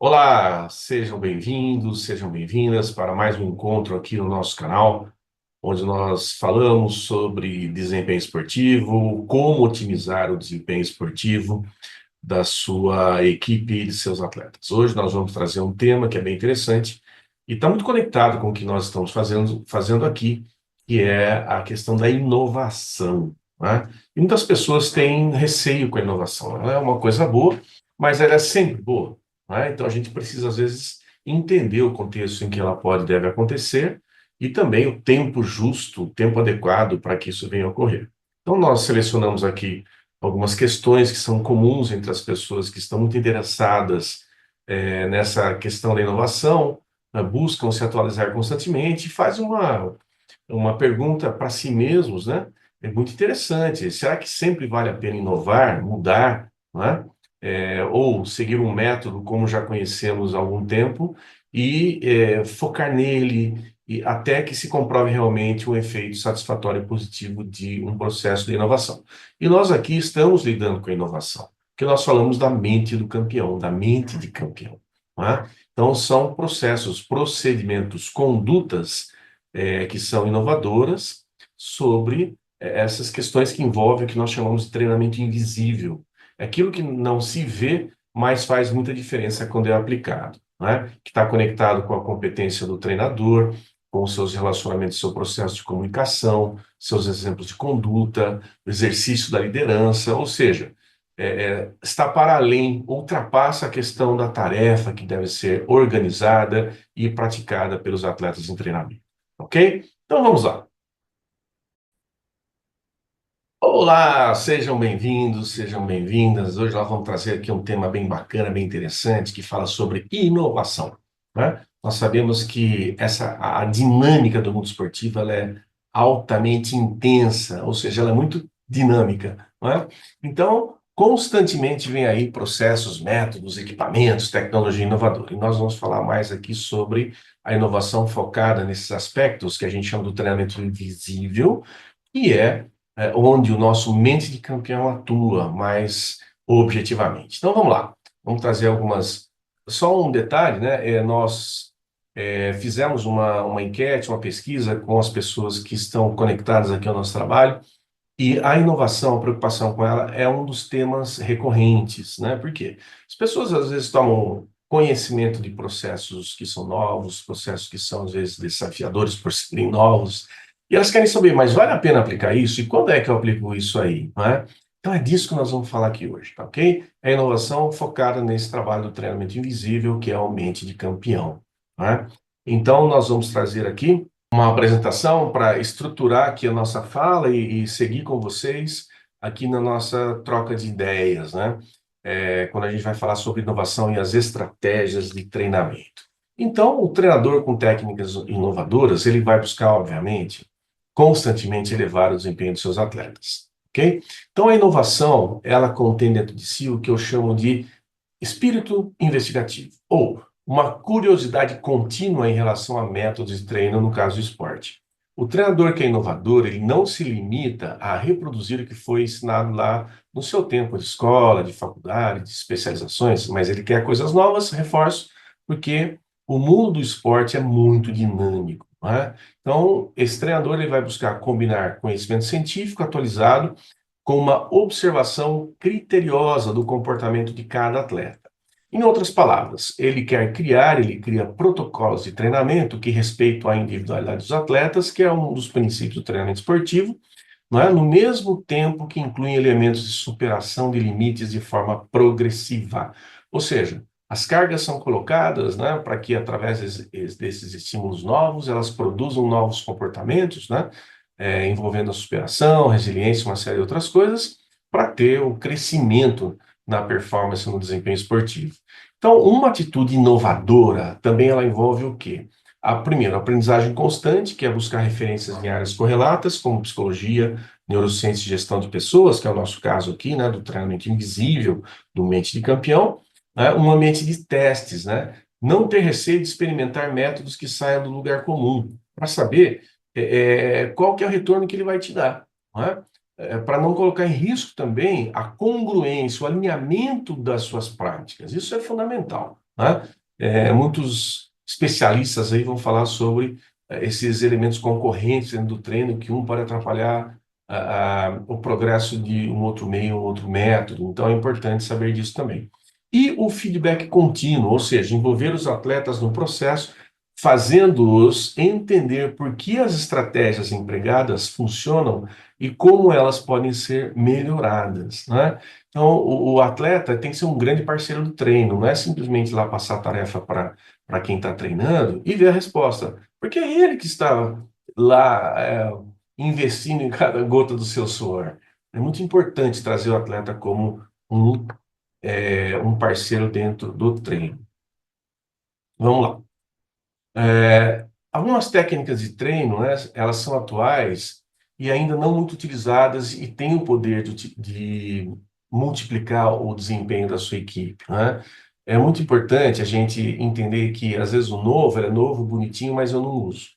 Olá, sejam bem-vindos, sejam bem-vindas para mais um encontro aqui no nosso canal, onde nós falamos sobre desempenho esportivo, como otimizar o desempenho esportivo da sua equipe e de seus atletas. Hoje nós vamos trazer um tema que é bem interessante e está muito conectado com o que nós estamos fazendo aqui, que é a questão da inovação, né? E muitas pessoas têm receio com a inovação. Ela é uma coisa boa, mas ela é sempre boa, né? Então a gente precisa, às vezes, entender o contexto em que ela pode e deve acontecer e também o tempo justo, o tempo adequado para que isso venha a ocorrer. Então nós selecionamos aqui algumas questões que são comuns entre as pessoas que estão muito interessadas nessa questão da inovação, né, buscam se atualizar constantemente, e faz uma pergunta para si mesmos, né? É muito interessante. Será que sempre vale a pena inovar, mudar, né? Ou seguir um método como já conhecemos há algum tempo e focar nele e até que se comprove realmente um efeito satisfatório e positivo de um processo de inovação. E nós aqui estamos lidando com a inovação, porque nós falamos da mente do campeão, da mente de campeão, não é? Então, são processos, procedimentos, condutas que são inovadoras sobre essas questões que envolvem o que nós chamamos de treinamento invisível. É aquilo que não se vê, mas faz muita diferença quando é aplicado, não é? Que está conectado com a competência do treinador, com os seus relacionamentos, seu processo de comunicação, seus exemplos de conduta, o exercício da liderança, ou seja, está para além, ultrapassa a questão da tarefa que deve ser organizada e praticada pelos atletas em treinamento. Ok? Então vamos lá. Olá, sejam bem-vindos, sejam bem-vindas. Hoje nós vamos trazer aqui um tema bem bacana, bem interessante, que fala sobre inovação, né? Nós sabemos que a dinâmica do mundo esportivo ela é altamente intensa, ou seja, ela é muito dinâmica, não é? Então, constantemente vem aí processos, métodos, equipamentos, tecnologia inovadora. E nós vamos falar mais aqui sobre a inovação focada nesses aspectos que a gente chama do treinamento invisível, que é onde o nosso mente de campeão atua mais objetivamente. Então vamos lá, vamos trazer algumas. Só um detalhe, né? Nós fizemos uma enquete, uma pesquisa com as pessoas que estão conectadas aqui ao nosso trabalho, e a inovação, a preocupação com ela é um dos temas recorrentes, né? Por quê? As pessoas às vezes tomam conhecimento de processos que são novos, processos que são às vezes desafiadores por serem novos, e elas querem saber, mas vale a pena aplicar isso? E quando é que eu aplico isso aí, não é? Então é disso que nós vamos falar aqui hoje, tá ok? É a inovação focada nesse trabalho do treinamento invisível, que é o mente de campeão, não é? Então nós vamos trazer aqui uma apresentação para estruturar aqui a nossa fala e seguir com vocês aqui na nossa troca de ideias, né? Quando a gente vai falar sobre inovação e as estratégias de treinamento. Então, o treinador com técnicas inovadoras, ele vai buscar, obviamente, constantemente elevar o desempenho dos seus atletas, ok? Então, a inovação, ela contém dentro de si o que eu chamo de espírito investigativo, ou uma curiosidade contínua em relação a métodos de treino, no caso do esporte. O treinador que é inovador, ele não se limita a reproduzir o que foi ensinado lá no seu tempo de escola, de faculdade, de especializações, mas ele quer coisas novas, reforço, porque o mundo do esporte é muito dinâmico, não é? Então, esse treinador ele vai buscar combinar conhecimento científico atualizado com uma observação criteriosa do comportamento de cada atleta. Em outras palavras, ele cria protocolos de treinamento que respeitam a individualidade dos atletas, que é um dos princípios do treinamento esportivo, não é? No mesmo tempo que incluem elementos de superação de limites de forma progressiva. Ou seja, as cargas são colocadas, né, para que, através desses estímulos novos, elas produzam novos comportamentos, né, envolvendo a superação, resiliência, uma série de outras coisas, para ter o crescimento na performance, no desempenho esportivo. Então, uma atitude inovadora também ela envolve o quê? Primeiro, a aprendizagem constante, que é buscar referências em áreas correlatas, como psicologia, neurociência e gestão de pessoas, que é o nosso caso aqui, né, do treinamento invisível, do mente de campeão, né, um ambiente de testes, né, não ter receio de experimentar métodos que saiam do lugar comum, para saber qual que é o retorno que ele vai te dar, não é? Para não colocar em risco também a congruência, o alinhamento das suas práticas. Isso é fundamental. né? Muitos especialistas aí vão falar sobre esses elementos concorrentes dentro do treino, que um pode atrapalhar o progresso de um outro meio, um outro método. Então é importante saber disso também. E o feedback contínuo, ou seja, envolver os atletas no processo, fazendo-os entender por que as estratégias empregadas funcionam e como elas podem ser melhoradas, né? Então, o atleta tem que ser um grande parceiro do treino, não é simplesmente lá passar a tarefa para quem está treinando e ver a resposta, porque é ele que está lá investindo em cada gota do seu suor. É muito importante trazer o atleta como um parceiro dentro do treino. Vamos lá. Algumas técnicas de treino, né, elas são atuais e ainda não muito utilizadas e têm o poder de multiplicar o desempenho da sua equipe, né? É muito importante a gente entender que, às vezes, o novo é novo, bonitinho, mas eu não uso,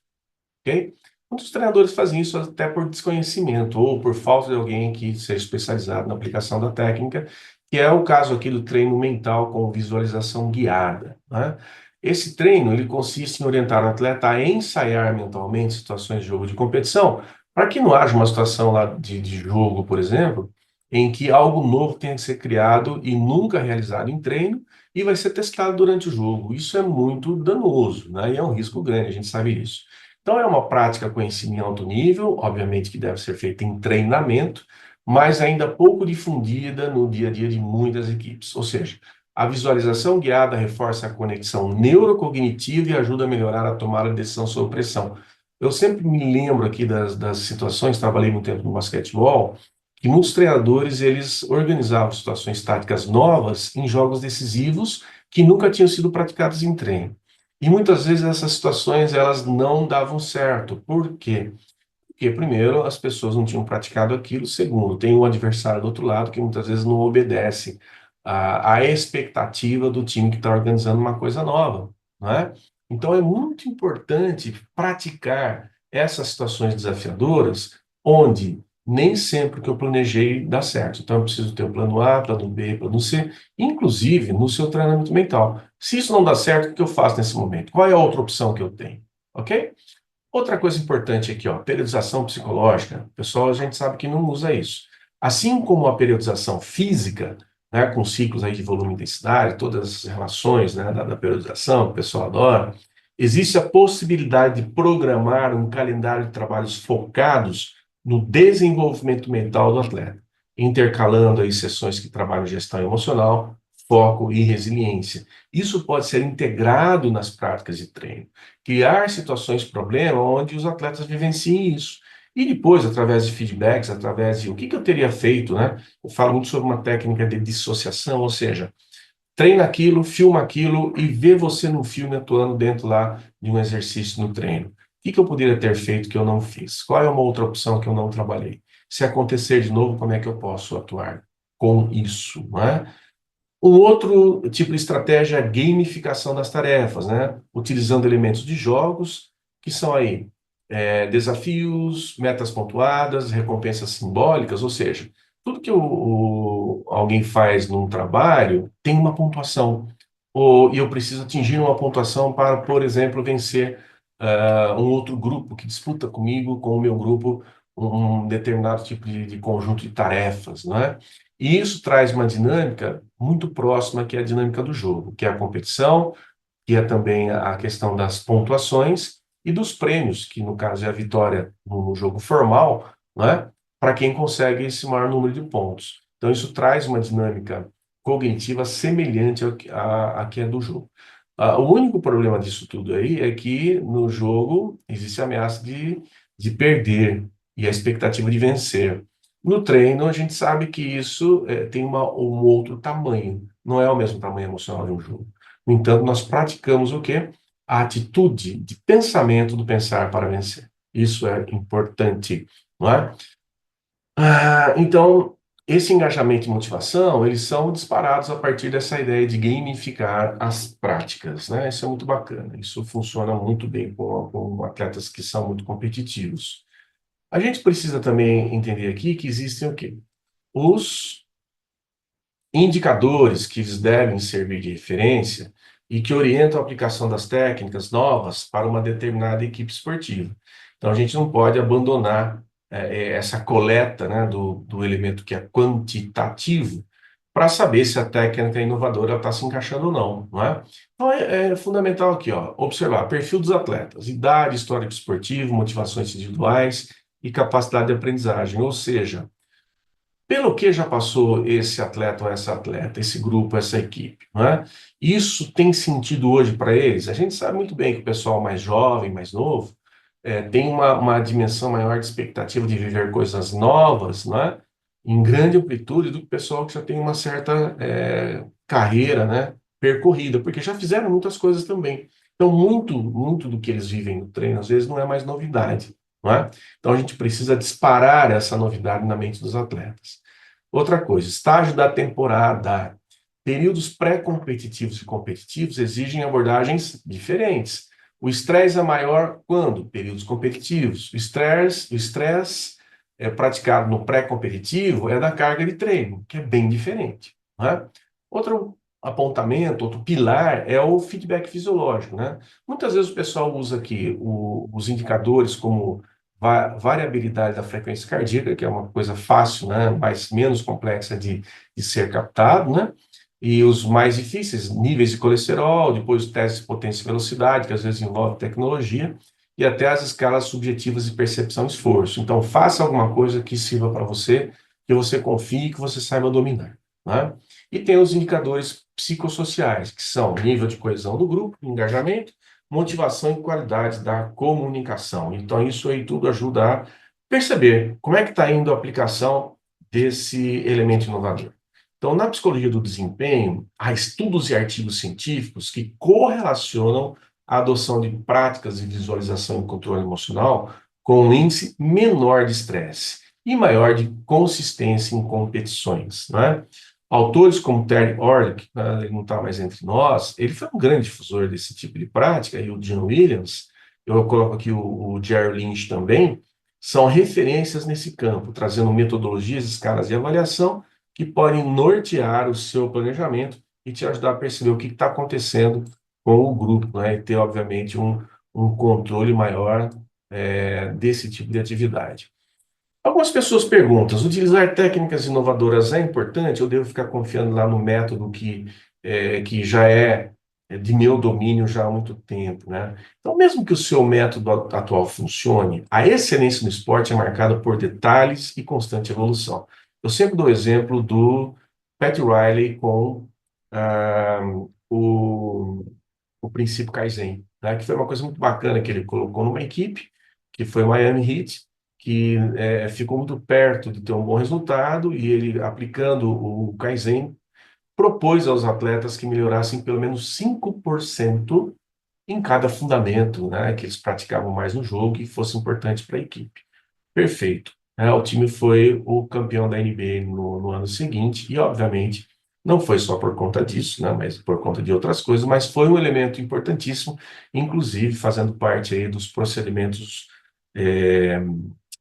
ok? Muitos treinadores fazem isso até por desconhecimento ou por falta de alguém que seja especializado na aplicação da técnica, que é o caso aqui do treino mental com visualização guiada, né? Esse treino ele consiste em orientar o atleta a ensaiar mentalmente situações de jogo de competição, para que não haja uma situação lá de jogo, por exemplo, em que algo novo tenha que ser criado e nunca realizado em treino e vai ser testado durante o jogo. Isso é muito danoso, né? E é um risco grande, a gente sabe disso. Então, é uma prática conhecida em alto nível, obviamente que deve ser feita em treinamento, mas ainda pouco difundida no dia a dia de muitas equipes. Ou seja, a visualização guiada reforça a conexão neurocognitiva e ajuda a melhorar a tomada de decisão sob pressão. Eu sempre me lembro aqui das situações, trabalhei muito tempo no basquetebol, que muitos treinadores eles organizavam situações táticas novas em jogos decisivos que nunca tinham sido praticados em treino. E muitas vezes essas situações elas não davam certo. Por quê? Porque, primeiro, as pessoas não tinham praticado aquilo. Segundo, tem um adversário do outro lado que muitas vezes não obedece à expectativa do time que está organizando uma coisa nova, não é? Então, é muito importante praticar essas situações desafiadoras, onde nem sempre o que eu planejei dá certo. Então, eu preciso ter o plano A, plano B, plano C, inclusive no seu treinamento mental. Se isso não dá certo, o que eu faço nesse momento? Qual é a outra opção que eu tenho? Ok? Outra coisa importante aqui, ó, periodização psicológica. Pessoal, a gente sabe que não usa isso. Assim como a periodização física, né, com ciclos aí de volume e intensidade, todas as relações, né, da periodização, que o pessoal adora, existe a possibilidade de programar um calendário de trabalhos focados no desenvolvimento mental do atleta, intercalando aí sessões que trabalham gestão emocional, foco e resiliência. Isso pode ser integrado nas práticas de treino, criar situações problema onde os atletas vivenciem isso. E depois, através de feedbacks, através de o que eu teria feito, né? Eu falo muito sobre uma técnica de dissociação, ou seja, treina aquilo, filma aquilo e vê você no filme atuando dentro lá de um exercício no treino. O que eu poderia ter feito que eu não fiz? Qual é uma outra opção que eu não trabalhei? Se acontecer de novo, como é que eu posso atuar com isso, não é? Um outro tipo de estratégia é a gamificação das tarefas, né? Utilizando elementos de jogos, que são aí desafios, metas pontuadas, recompensas simbólicas, ou seja, tudo que alguém faz num trabalho tem uma pontuação. E eu preciso atingir uma pontuação para, por exemplo, vencer um outro grupo que disputa comigo, com o meu grupo, um determinado tipo de conjunto de tarefas, não é? E isso traz uma dinâmica muito próxima, que é a dinâmica do jogo, que é a competição, que é também a questão das pontuações e dos prêmios, que no caso é a vitória no jogo formal, né, para quem consegue esse maior número de pontos. Então isso traz uma dinâmica cognitiva semelhante à que é do jogo. O único problema disso tudo aí é que no jogo existe a ameaça de perder e a expectativa de vencer. No treino, a gente sabe que isso tem um outro tamanho, não é o mesmo tamanho emocional de um jogo. No entanto, nós praticamos o quê? A atitude de pensamento do pensar para vencer. Isso é importante, não é? Então, esse engajamento e motivação, eles são disparados a partir dessa ideia de gamificar as práticas, né? Isso é muito bacana. Isso funciona muito bem com atletas que são muito competitivos. A gente precisa também entender aqui que existem o quê? Os indicadores que eles devem servir de referência e que orientam a aplicação das técnicas novas para uma determinada equipe esportiva. Então, a gente não pode abandonar essa coleta, né, do elemento que é quantitativo para saber se a técnica inovadora está se encaixando ou não, não é? Então, é fundamental aqui, ó, observar perfil dos atletas, idade, histórico esportivo, motivações individuais e capacidade de aprendizagem, ou seja, pelo que já passou esse atleta ou essa atleta, esse grupo, essa equipe, não é? Isso tem sentido hoje para eles? A gente sabe muito bem que o pessoal mais jovem, mais novo, tem uma dimensão maior de expectativa de viver coisas novas, não é? Em grande amplitude do que o pessoal que já tem uma certa carreira, né, percorrida, porque já fizeram muitas coisas também. Então, muito do que eles vivem no treino, às vezes, não é mais novidade, não é? Então, a gente precisa disparar essa novidade na mente dos atletas. Outra coisa, estágio da temporada. Períodos pré-competitivos e competitivos exigem abordagens diferentes. O estresse é maior quando? Períodos competitivos. O estresse praticado no pré-competitivo é da carga de treino, que é bem diferente, né? Outro apontamento, outro pilar é o feedback fisiológico, né? Muitas vezes o pessoal usa aqui os indicadores como variabilidade da frequência cardíaca, que é uma coisa fácil, né, mas menos complexa de ser captado, né? E os mais difíceis, níveis de colesterol, depois os testes de potência e velocidade, que às vezes envolve tecnologia, e até as escalas subjetivas de percepção e esforço. Então, faça alguma coisa que sirva para você, que você confie, que você saiba dominar, né? E tem os indicadores psicossociais, que são nível de coesão do grupo, engajamento, motivação e qualidade da comunicação. Então, isso aí tudo ajuda a perceber como é que está indo a aplicação desse elemento inovador. Então, na psicologia do desempenho, há estudos e artigos científicos que correlacionam a adoção de práticas de visualização e controle emocional com um índice menor de estresse e maior de consistência em competições, né? Autores como Terry Orlick, né, ele não está mais entre nós, ele foi um grande difusor desse tipo de prática, e o Jim Williams, eu coloco aqui o Jerry Lynch também, são referências nesse campo, trazendo metodologias, escalas de avaliação que podem nortear o seu planejamento e te ajudar a perceber o que está acontecendo com o grupo, né, e ter, obviamente, um controle maior desse tipo de atividade. Algumas pessoas perguntam: utilizar técnicas inovadoras é importante? Eu devo ficar confiando lá no método que já é de meu domínio já há muito tempo, né? Então, mesmo que o seu método atual funcione, a excelência no esporte é marcada por detalhes e constante evolução. Eu sempre dou o exemplo do Pat Riley com ah, o, o princípio Kaizen, né? Que foi uma coisa muito bacana que ele colocou numa equipe, que foi o Miami Heat, que ficou muito perto de ter um bom resultado, e ele, aplicando o Kaizen, propôs aos atletas que melhorassem pelo menos 5% em cada fundamento, né, que eles praticavam mais no jogo e fosse importante para a equipe. Perfeito. O time foi o campeão da NBA no ano seguinte, e obviamente não foi só por conta disso, né, mas por conta de outras coisas, mas foi um elemento importantíssimo, inclusive fazendo parte aí dos procedimentos eh,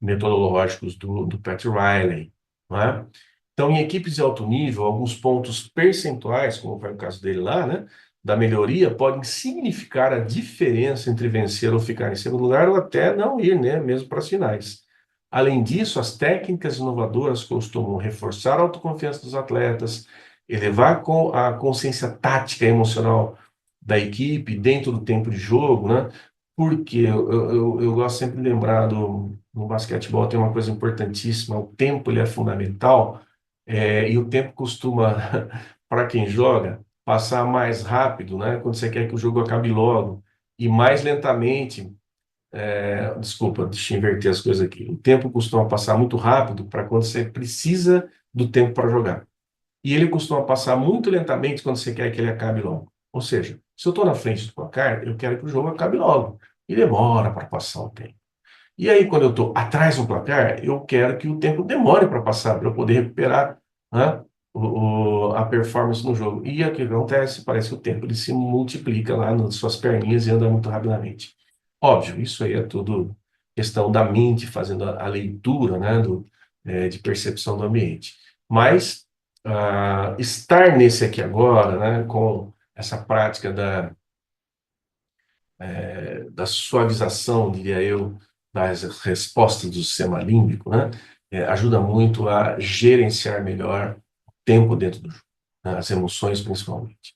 metodológicos do Pat Riley, não é? Então, em equipes de alto nível, alguns pontos percentuais, como foi o caso dele lá, né, da melhoria, podem significar a diferença entre vencer ou ficar em segundo lugar, ou até não ir, né, mesmo para as finais. Além disso, as técnicas inovadoras costumam reforçar a autoconfiança dos atletas, elevar a consciência tática e emocional da equipe dentro do tempo de jogo, né? Porque eu gosto sempre de lembrar no basquetebol tem uma coisa importantíssima: o tempo ele é fundamental, e o tempo costuma, para quem joga, passar mais rápido, né? Quando você quer que o jogo acabe logo, e mais lentamente. Desculpa, deixa eu inverter as coisas aqui. O tempo costuma passar muito rápido para quando você precisa do tempo para jogar. E ele costuma passar muito lentamente quando você quer que ele acabe logo. Ou seja, se eu estou na frente do placar, eu quero que o jogo acabe logo. E demora para passar o tempo. E aí, quando eu estou atrás do placar, eu quero que o tempo demore para passar, para eu poder recuperar, né, a performance no jogo. E o que acontece? Parece que o tempo ele se multiplica lá nas suas perninhas e anda muito rapidamente. Óbvio, isso aí é tudo questão da mente fazendo a leitura, né, de percepção do ambiente. Mas estar nesse aqui agora, né, com essa prática da suavização, diria eu, das respostas do sistema límbico, né? Ajuda muito a gerenciar melhor o tempo dentro do jogo, né? As emoções principalmente.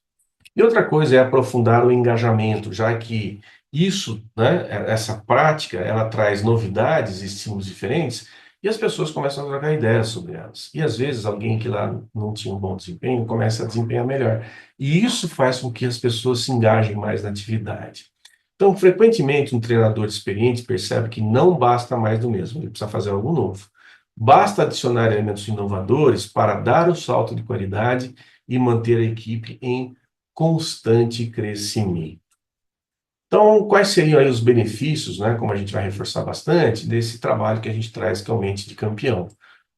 E outra coisa é aprofundar o engajamento, já que isso, né, essa prática, ela traz novidades e estímulos diferentes, e as pessoas começam a trocar ideias sobre elas. E às vezes alguém que lá não tinha um bom desempenho começa a desempenhar melhor. E isso faz com que as pessoas se engajem mais na atividade. Então, frequentemente, um treinador experiente percebe que não basta mais do mesmo, ele precisa fazer algo novo. Basta adicionar elementos inovadores para dar o salto de qualidade e manter a equipe em constante crescimento. Então, quais seriam aí os benefícios, né, como a gente vai reforçar bastante, desse trabalho que a gente traz, que é o Mente de Campeão?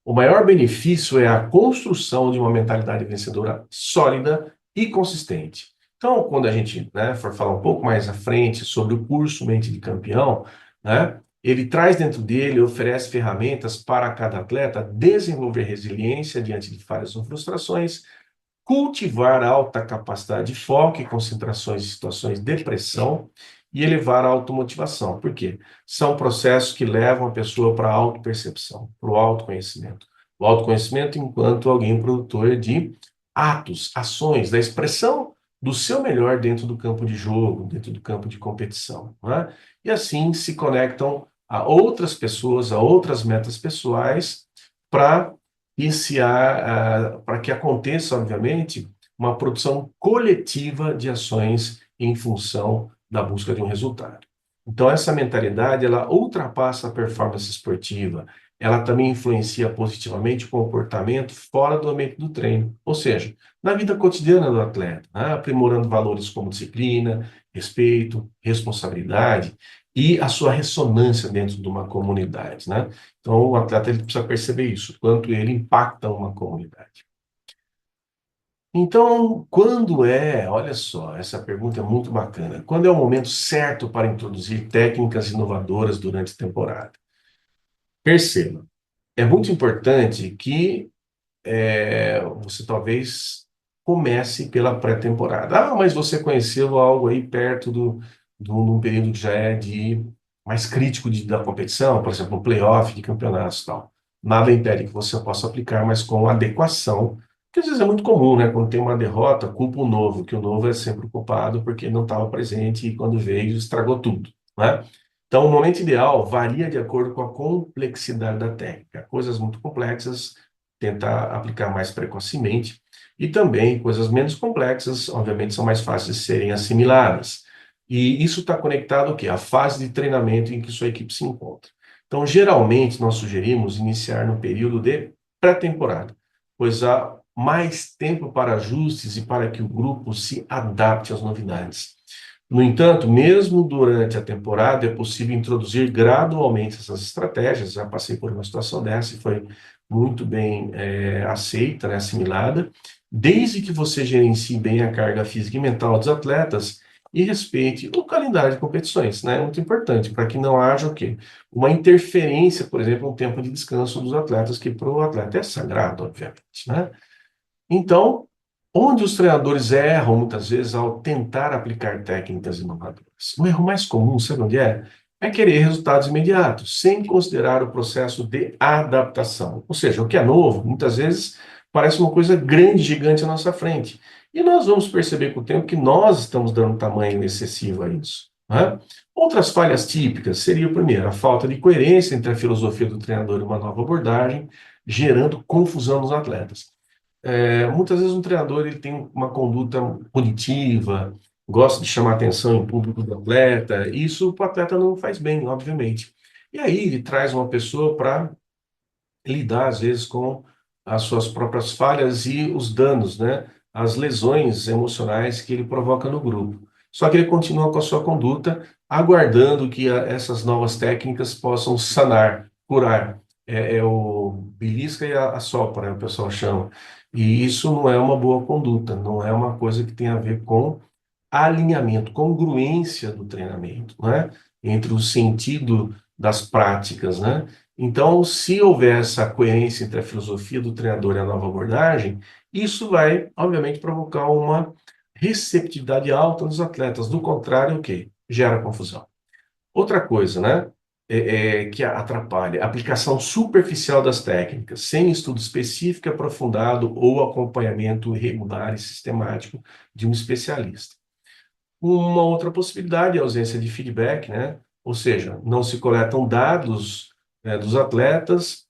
O maior benefício é a construção de uma mentalidade vencedora sólida e consistente. Então, quando a gente, né, for falar um pouco mais à frente sobre o curso Mente de Campeão, né, ele traz dentro dele, oferece ferramentas para cada atleta desenvolver resiliência diante de falhas ou frustrações, cultivar alta capacidade de foco e concentrações em situações de pressão e elevar a automotivação. Por quê? São processos que levam a pessoa para a autopercepção, para o autoconhecimento. O autoconhecimento enquanto alguém produtor de atos, ações, da expressão do seu melhor dentro do campo de jogo, dentro do campo de competição, não é? E assim se conectam a outras pessoas, a outras metas pessoais, para para que aconteça, obviamente, uma produção coletiva de ações em função da busca de um resultado. Então, essa mentalidade, ela ultrapassa a performance esportiva, ela também influencia positivamente o comportamento fora do ambiente do treino, ou seja, na vida cotidiana do atleta, né? Aprimorando valores como disciplina, respeito, responsabilidade e a sua ressonância dentro de uma comunidade, né? Então, o atleta ele precisa perceber isso, quanto ele impacta uma comunidade. Então, olha só, essa pergunta é muito bacana. Quando é o momento certo para introduzir técnicas inovadoras durante a temporada? Perceba, é muito importante que você talvez comece pela pré-temporada. Ah, mas você conheceu algo aí perto num período que já é de mais crítico da competição, por exemplo, um playoff de campeonatos e tal. Nada impede que você possa aplicar, mas com adequação, que às vezes é muito comum, né? Quando tem uma derrota, culpa o novo, que o novo é sempre o culpado porque não estava presente e quando veio estragou tudo, né? Então, o momento ideal varia de acordo com a complexidade da técnica. Coisas muito complexas tentar aplicar mais precocemente, e também coisas menos complexas, obviamente, são mais fáceis de serem assimiladas. E isso está conectado ao quê? À fase de treinamento em que sua equipe se encontra. Então, geralmente, nós sugerimos iniciar no período de pré-temporada, pois há mais tempo para ajustes e para que o grupo se adapte às novidades. No entanto, mesmo durante a temporada, é possível introduzir gradualmente essas estratégias. Já passei por uma situação dessa e foi muito bem aceita, né, assimilada, desde que você gerencie bem a carga física e mental dos atletas e respeite o calendário de competições, né? É muito importante para que não haja o quê? Uma interferência, por exemplo, um tempo de descanso dos atletas, que para o atleta é sagrado, obviamente, né? Então, onde os treinadores erram muitas vezes ao tentar aplicar técnicas inovadoras? O erro mais comum, sabe onde é? É querer resultados imediatos, sem considerar o processo de adaptação. Ou seja, o que é novo, muitas vezes, parece uma coisa grande, gigante à nossa frente. E nós vamos perceber com o tempo que nós estamos dando tamanho excessivo a isso, né? Outras falhas típicas seria, primeiro, a falta de coerência entre a filosofia do treinador e uma nova abordagem, gerando confusão nos atletas. Muitas vezes um treinador ele tem uma conduta punitiva, gosta de chamar atenção em público do atleta, e isso para o atleta não faz bem, obviamente. E aí ele traz uma pessoa para lidar, às vezes, com as suas próprias falhas e os danos, né? As lesões emocionais que ele provoca no grupo. Só que ele continua com a sua conduta, aguardando que essas novas técnicas possam sanar, curar. É o belisca e a sopra, né, o pessoal chama. E isso não é uma boa conduta, não é uma coisa que tem a ver com alinhamento, congruência do treinamento, né? Entre o sentido das práticas, né? Então, se houver essa coerência entre a filosofia do treinador e a nova abordagem, isso vai, obviamente, provocar uma receptividade alta dos atletas. Do contrário, o quê? Gera confusão. Outra coisa, né? Que atrapalha, aplicação superficial das técnicas, sem estudo específico, aprofundado ou acompanhamento regular e sistemático de um especialista. Uma outra possibilidade é a ausência de feedback, né? Ou seja, não se coletam dados, dos atletas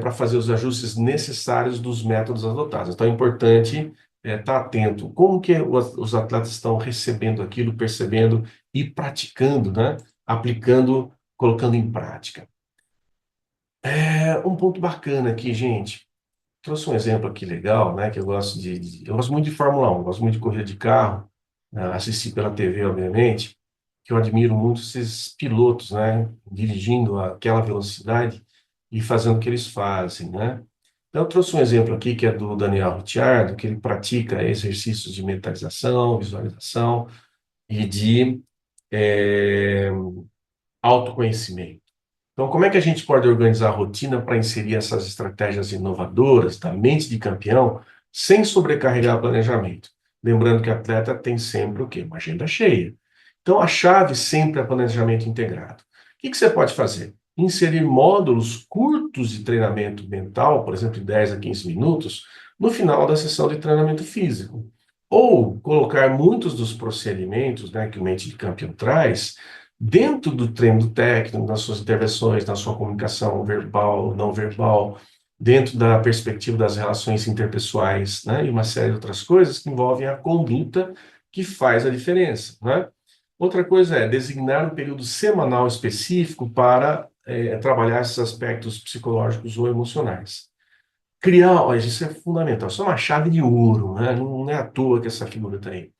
para fazer os ajustes necessários dos métodos adotados. Então é importante estar atento. Como que os atletas estão recebendo aquilo, percebendo e praticando, né? Aplicando, colocando em prática. Um ponto bacana aqui, gente. Trouxe um exemplo aqui legal, né? Que eu gosto eu gosto muito de Fórmula 1, gosto muito de corrida de carro, assisti pela TV, obviamente, que eu admiro muito esses pilotos, né? Dirigindo aquela velocidade e fazendo o que eles fazem, né? Então, eu trouxe um exemplo aqui que é do Daniel Ricciardo, que ele pratica exercícios de mentalização, visualização e de eh, autoconhecimento. Então, como é que a gente pode organizar a rotina para inserir essas estratégias inovadoras da mente de campeão sem sobrecarregar o planejamento? Lembrando que o atleta tem sempre o quê? Uma agenda cheia. Então, a chave sempre é planejamento integrado. O que você pode fazer? Inserir módulos curtos de treinamento mental, por exemplo, de 10 a 15 minutos, no final da sessão de treinamento físico. Ou colocar muitos dos procedimentos, né, que o mente de campeão traz dentro do treino técnico, nas suas intervenções, na sua comunicação verbal, não verbal, dentro da perspectiva das relações interpessoais, né, e uma série de outras coisas que envolvem a conduta que faz a diferença, né? Outra coisa é designar um período semanal específico para trabalhar esses aspectos psicológicos ou emocionais. Criar, olha, isso é fundamental, isso é uma chave de ouro, né? Não é à toa que essa figura está aí.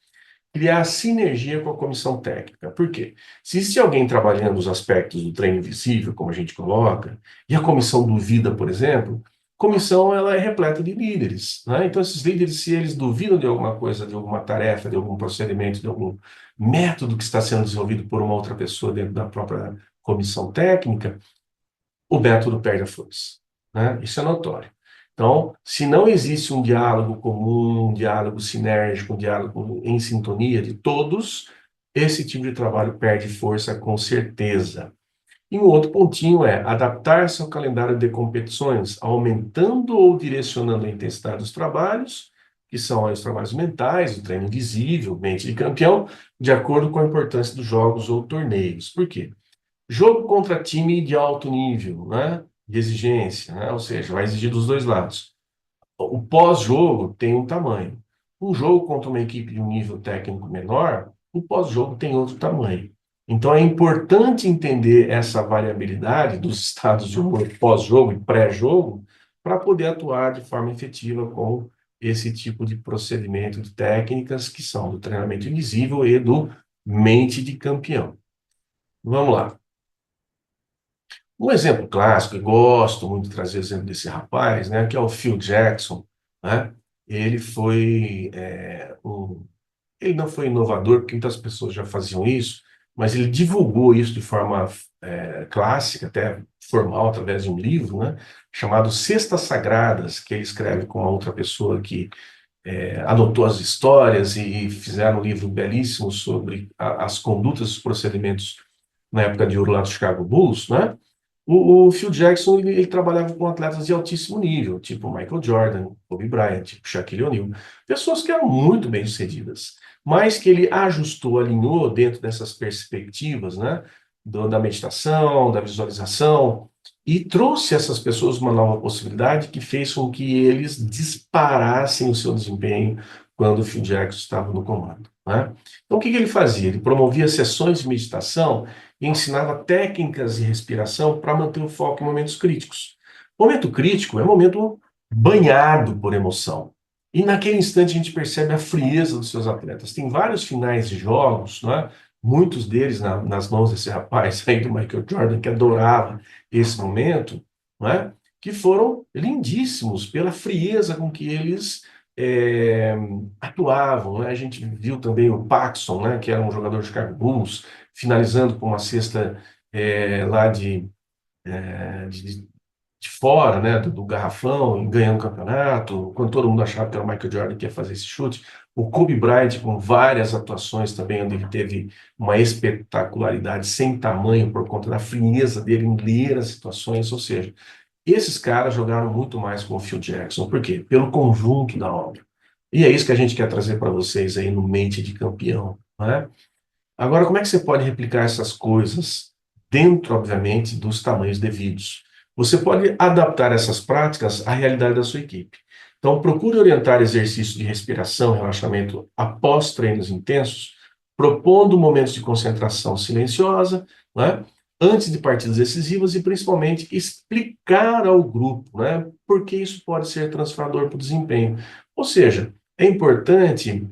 Criar sinergia com a comissão técnica. Por quê? Se existe alguém trabalhando os aspectos do treino invisível, como a gente coloca, e a comissão duvida, por exemplo, a comissão ela é repleta de líderes, né? Então, esses líderes, se eles duvidam de alguma coisa, de alguma tarefa, de algum procedimento, de algum método que está sendo desenvolvido por uma outra pessoa dentro da própria comissão técnica, o método perde a força, né? Isso é notório. Então, se não existe um diálogo comum, um diálogo sinérgico, um diálogo em sintonia de todos, esse tipo de trabalho perde força com certeza. E um outro pontinho é adaptar-se ao calendário de competições, aumentando ou direcionando a intensidade dos trabalhos, que são aí os trabalhos mentais, o treino visível, mente de campeão, de acordo com a importância dos jogos ou torneios. Por quê? Jogo contra time de alto nível, né? De exigência, né? Ou seja, vai exigir dos dois lados. O pós-jogo tem um tamanho. Um jogo contra uma equipe de um nível técnico menor, o pós-jogo tem outro tamanho. Então é importante entender essa variabilidade dos estados de humor pós-jogo e pré-jogo para poder atuar de forma efetiva com esse tipo de procedimento de técnicas que são do treinamento invisível e do mente de campeão. Vamos lá. Um exemplo clássico, e gosto muito de trazer o exemplo desse rapaz, né, que é o Phil Jackson, né? Ele foi ele não foi inovador, porque muitas pessoas já faziam isso, mas ele divulgou isso de forma clássica, até formal, através de um livro, né, chamado Cestas Sagradas, que ele escreve com uma outra pessoa que anotou as histórias e fizeram um livro belíssimo sobre as condutas e os procedimentos na época de ouro lá do Chicago Bulls, né? O Phil Jackson, ele trabalhava com atletas de altíssimo nível, tipo Michael Jordan, Kobe Bryant, tipo Shaquille O'Neal, pessoas que eram muito bem-sucedidas, mas que ele ajustou, alinhou dentro dessas perspectivas, né, da meditação, da visualização, e trouxe a essas pessoas uma nova possibilidade que fez com que eles disparassem o seu desempenho quando o Phil Jackson estava no comando, né? Então, o que ele fazia? Ele promovia sessões de meditação e ensinava técnicas de respiração para manter o foco em momentos críticos. Momento crítico é um momento banhado por emoção. E naquele instante a gente percebe a frieza dos seus atletas. Tem vários finais de jogos, não é? Muitos deles nas mãos desse rapaz aí do Michael Jordan, que adorava esse momento, não é? Que foram lindíssimos pela frieza com que eles é, atuavam, né? A gente viu também o Paxson, né, que era um jogador de Chicago Bulls, finalizando com uma cesta lá de de fora, né, do garrafão, e ganhando o campeonato, quando todo mundo achava que era o Michael Jordan que ia fazer esse chute. O Kobe Bryant, com várias atuações também, onde ele teve uma espetacularidade sem tamanho por conta da frieza dele em ler as situações, ou seja, esses caras jogaram muito mais com o Phil Jackson. Por quê? Pelo conjunto da obra. E é isso que a gente quer trazer para vocês aí no Mente de Campeão, né? Agora, como é que você pode replicar essas coisas dentro, obviamente, dos tamanhos devidos? Você pode adaptar essas práticas à realidade da sua equipe. Então, procure orientar exercícios de respiração, relaxamento após treinos intensos, propondo momentos de concentração silenciosa, né, antes de partidas decisivas e, principalmente, explicar ao grupo, né, por que isso pode ser transformador para o desempenho. Ou seja, é importante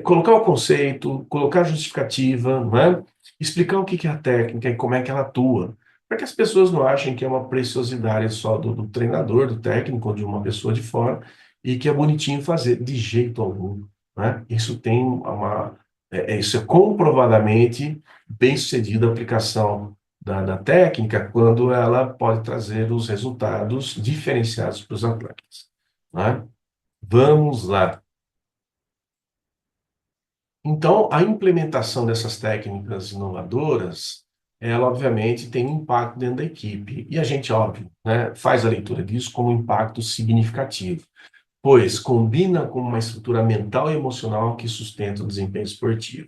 colocar o conceito, colocar a justificativa, não é? Explicar o que que é a técnica e como é que ela atua, para que as pessoas não achem que é uma preciosidade só do treinador, do técnico, ou de uma pessoa de fora, e que é bonitinho fazer, de jeito algum, né? Isso tem isso é comprovadamente bem-sucedida a aplicação da técnica quando ela pode trazer os resultados diferenciados para os atletas, né? Vamos lá. Então, a implementação dessas técnicas inovadoras, ela obviamente tem um impacto dentro da equipe. E a gente, óbvio, né, faz a leitura disso como um impacto significativo, pois combina com uma estrutura mental e emocional que sustenta o desempenho esportivo.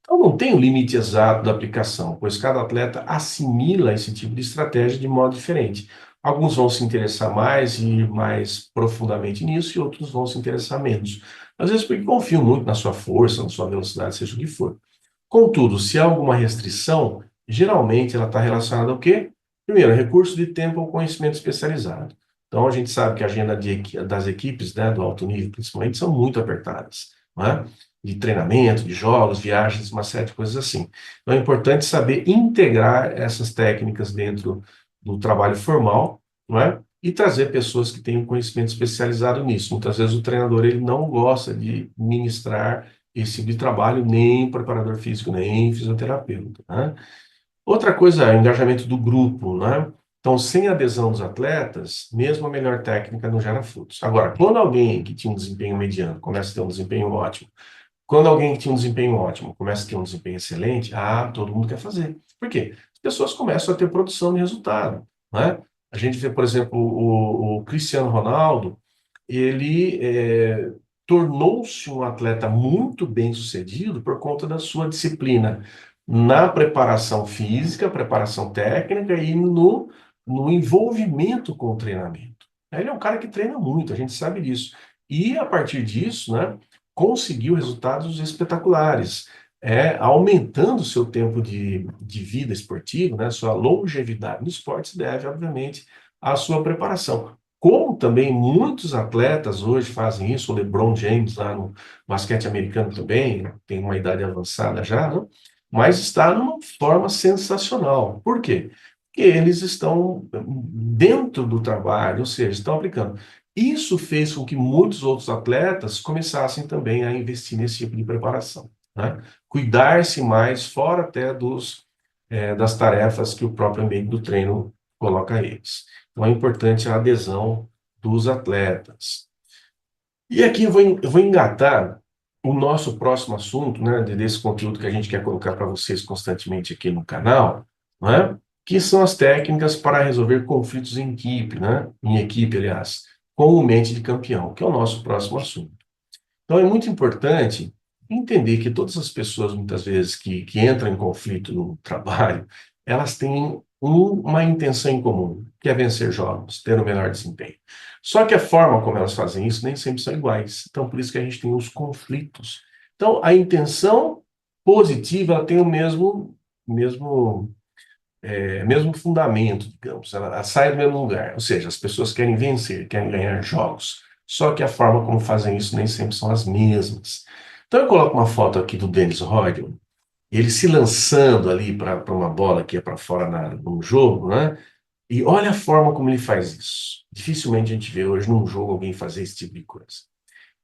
Então, não tem o limite exato da aplicação, pois cada atleta assimila esse tipo de estratégia de modo diferente. Alguns vão se interessar mais e ir mais profundamente nisso, e outros vão se interessar menos. Às vezes porque confiam muito na sua força, na sua velocidade, seja o que for. Contudo, se há alguma restrição, geralmente ela está relacionada ao quê? Primeiro, recurso de tempo ou conhecimento especializado. Então, a gente sabe que a agenda das equipes, né, do alto nível, principalmente, são muito apertadas, né? De treinamento, de jogos, viagens, uma série de coisas assim. Então, é importante saber integrar essas técnicas dentro do trabalho formal, não é? E trazer pessoas que tenham conhecimento especializado nisso. Muitas vezes o treinador ele não gosta de ministrar esse tipo de trabalho, nem preparador físico, nem fisioterapeuta, né? Outra coisa é o engajamento do grupo, né? Então, sem adesão dos atletas, mesmo a melhor técnica não gera frutos. Agora, quando alguém que tinha um desempenho mediano começa a ter um desempenho ótimo, quando alguém que tinha um desempenho ótimo começa a ter um desempenho excelente, todo mundo quer fazer. Por quê? As pessoas começam a ter produção de resultado, né? A gente vê, por exemplo, o Cristiano Ronaldo, ele tornou-se um atleta muito bem-sucedido por conta da sua disciplina na preparação física, preparação técnica e no envolvimento com o treinamento. Ele é um cara que treina muito, a gente sabe disso. E a partir disso, né, conseguiu resultados espetaculares, aumentando o seu tempo de vida esportiva, né, sua longevidade no esporte se deve, obviamente, à sua preparação. Como também muitos atletas hoje fazem isso, o LeBron James lá no basquete americano também, tem uma idade avançada já, né? Mas está numa forma sensacional. Por quê? Porque eles estão dentro do trabalho, ou seja, estão aplicando. Isso fez com que muitos outros atletas começassem também a investir nesse tipo de preparação, né? Cuidar-se mais fora até das tarefas que o próprio ambiente do treino coloca a eles. Então é importante a adesão dos atletas. E aqui eu vou engatar o nosso próximo assunto, né, desse conteúdo que a gente quer colocar para vocês constantemente aqui no canal, né, que são as técnicas para resolver conflitos em equipe, aliás, com o mente de campeão, que é o nosso próximo assunto. Então é muito importante entender que todas as pessoas, muitas vezes, que entram em conflito no trabalho, elas têm uma intenção em comum, que é vencer jogos, ter o melhor desempenho. Só que a forma como elas fazem isso nem sempre são iguais. Então, por isso que a gente tem os conflitos. Então, a intenção positiva, ela tem o mesmo fundamento, digamos, ela sai do mesmo lugar, ou seja, as pessoas querem vencer, querem ganhar jogos, só que a forma como fazem isso nem sempre são as mesmas. Então eu coloco uma foto aqui do Dennis Rodman, ele se lançando ali para uma bola que é para fora num jogo, né? E olha a forma como ele faz isso. Dificilmente a gente vê hoje num jogo alguém fazer esse tipo de coisa.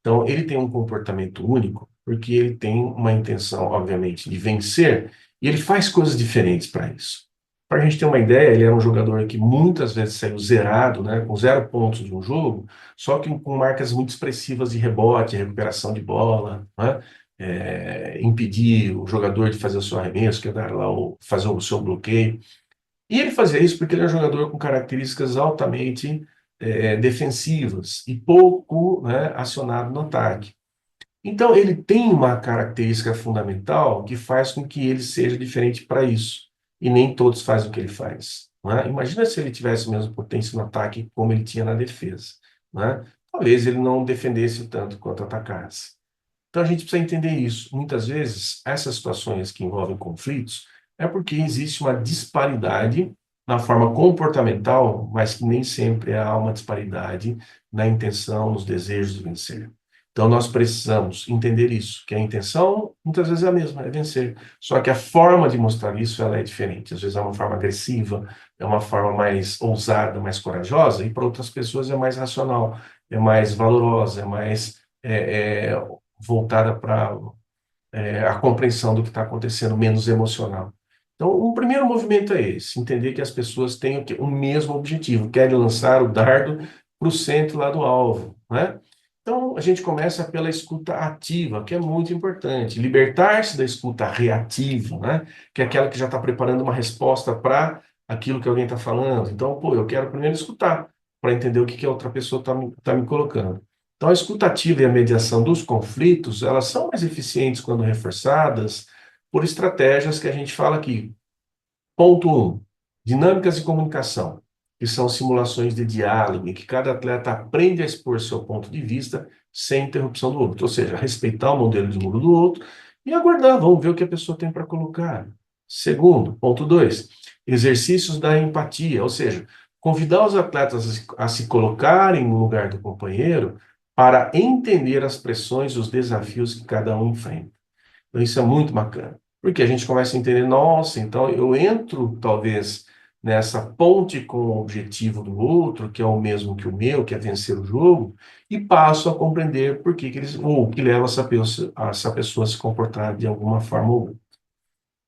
Então ele tem um comportamento único, porque ele tem uma intenção, obviamente, de vencer, e ele faz coisas diferentes para isso. Para a gente ter uma ideia, ele era um jogador que muitas vezes saiu zerado, né, com 0 pontos de um jogo, só que com marcas muito expressivas de rebote, recuperação de bola, né, impedir o jogador de fazer o seu arremesso, que é dar lá fazer o seu bloqueio. E ele fazia isso porque ele é um jogador com características altamente defensivas e pouco, né, acionado no ataque. Então, ele tem uma característica fundamental que faz com que ele seja diferente para isso. E nem todos fazem o que ele faz. Né? Imagina se ele tivesse a mesma potência no ataque como ele tinha na defesa. Né? Talvez ele não defendesse tanto quanto atacasse. Então, a gente precisa entender isso. Muitas vezes, essas situações que envolvem conflitos é porque existe uma disparidade na forma comportamental, mas que nem sempre há uma disparidade na intenção, nos desejos de vencer. Então, nós precisamos entender isso, que a intenção muitas vezes é a mesma, é vencer. Só que a forma de mostrar isso ela é diferente. Às vezes é uma forma agressiva, é uma forma mais ousada, mais corajosa, e para outras pessoas é mais racional, é mais valorosa, é mais voltada para a compreensão do que está acontecendo, menos emocional. Então, o primeiro movimento é esse, entender que as pessoas têm o mesmo objetivo, querem lançar o dardo para o centro lá do alvo, né? Então, a gente começa pela escuta ativa, que é muito importante, libertar-se da escuta reativa, né? Que é aquela que já está preparando uma resposta para aquilo que alguém está falando. Então, pô, eu quero primeiro escutar, para entender o que que a outra pessoa está me colocando. Então, a escuta ativa e a mediação dos conflitos, elas são mais eficientes quando reforçadas por estratégias que a gente fala aqui. Ponto 1, dinâmicas de comunicação, que são simulações de diálogo, em que cada atleta aprende a expor seu ponto de vista sem interrupção do outro. Ou seja, respeitar o modelo de mundo do outro e aguardar, vamos ver o que a pessoa tem para colocar. Segundo, ponto 2, exercícios da empatia, ou seja, convidar os atletas a se colocarem no lugar do companheiro para entender as pressões e os desafios que cada um enfrenta. Então, isso é muito bacana, porque a gente começa a entender, nossa, então eu entro, talvez, nessa ponte com o objetivo do outro, que é o mesmo que o meu, que é vencer o jogo, e passo a compreender por que eles, ou o que leva essa pessoa a se comportar de alguma forma ou outra.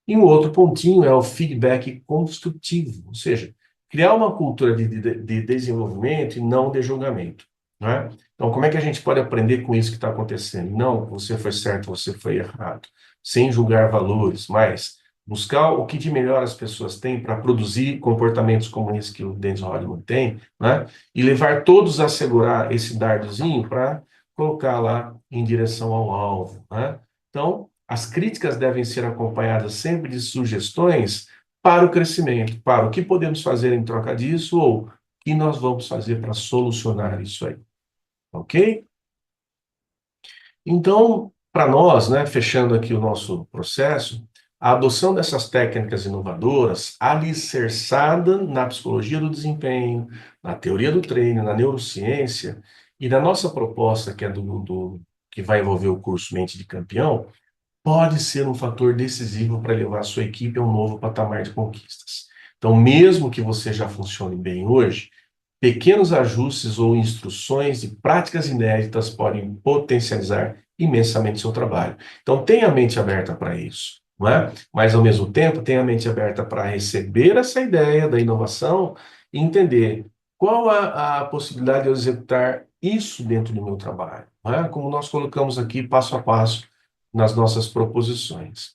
E um outro pontinho é o feedback construtivo, ou seja, criar uma cultura de desenvolvimento e não de julgamento. Né? Então, como é que a gente pode aprender com isso que está acontecendo? Não, você foi certo, você foi errado, sem julgar valores, mas buscar o que de melhor as pessoas têm para produzir comportamentos como esse que o Dennis Rodman tem, né? E levar todos a segurar esse dardozinho para colocar lá em direção ao alvo. Né? Então, as críticas devem ser acompanhadas sempre de sugestões para o crescimento, para o que podemos fazer em troca disso ou o que nós vamos fazer para solucionar isso aí, ok? Então, para nós, né, fechando aqui o nosso processo, a adoção dessas técnicas inovadoras, alicerçada na psicologia do desempenho, na teoria do treino, na neurociência e na nossa proposta, que é que vai envolver o curso Mente de Campeão, pode ser um fator decisivo para levar a sua equipe a um novo patamar de conquistas. Então, mesmo que você já funcione bem hoje, pequenos ajustes ou instruções e práticas inéditas podem potencializar imensamente seu trabalho. Então, tenha a mente aberta para isso, não é? Mas, ao mesmo tempo, tenha a mente aberta para receber essa ideia da inovação e entender qual a possibilidade de eu executar isso dentro do meu trabalho, não é? Como nós colocamos aqui, passo a passo, nas nossas proposições.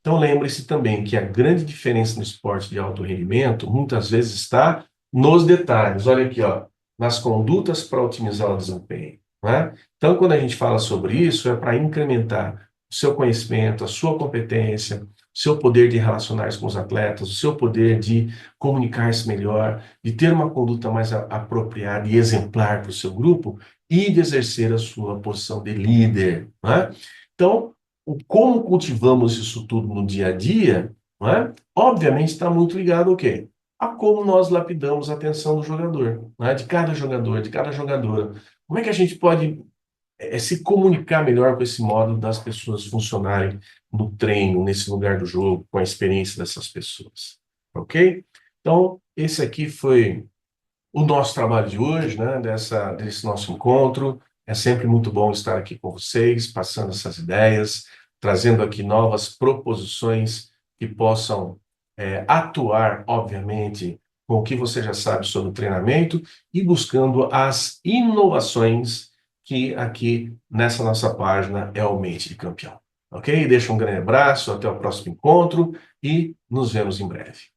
Então, lembre-se também que a grande diferença no esporte de alto rendimento muitas vezes está nos detalhes. Olha aqui, ó, nas condutas para otimizar o desempenho. Né? Então, quando a gente fala sobre isso, é para incrementar o seu conhecimento, a sua competência, o seu poder de relacionar-se com os atletas, o seu poder de comunicar-se melhor, de ter uma conduta mais apropriada e exemplar para o seu grupo e de exercer a sua posição de líder. Né? Então, como cultivamos isso tudo no dia a dia, não é? Obviamente está muito ligado ao quê? A como nós lapidamos a atenção do jogador, né? De cada jogador, de cada jogadora. Como é que a gente pode se comunicar melhor com esse modo das pessoas funcionarem no treino, nesse lugar do jogo, com a experiência dessas pessoas, ok? Então, esse aqui foi o nosso trabalho de hoje, né, desse nosso encontro. É sempre muito bom estar aqui com vocês, passando essas ideias, trazendo aqui novas proposições que possam atuar, obviamente, com o que você já sabe sobre o treinamento e buscando as inovações que aqui nessa nossa página é o Mente de Campeão. Ok? Deixa um grande abraço, até o próximo encontro e nos vemos em breve.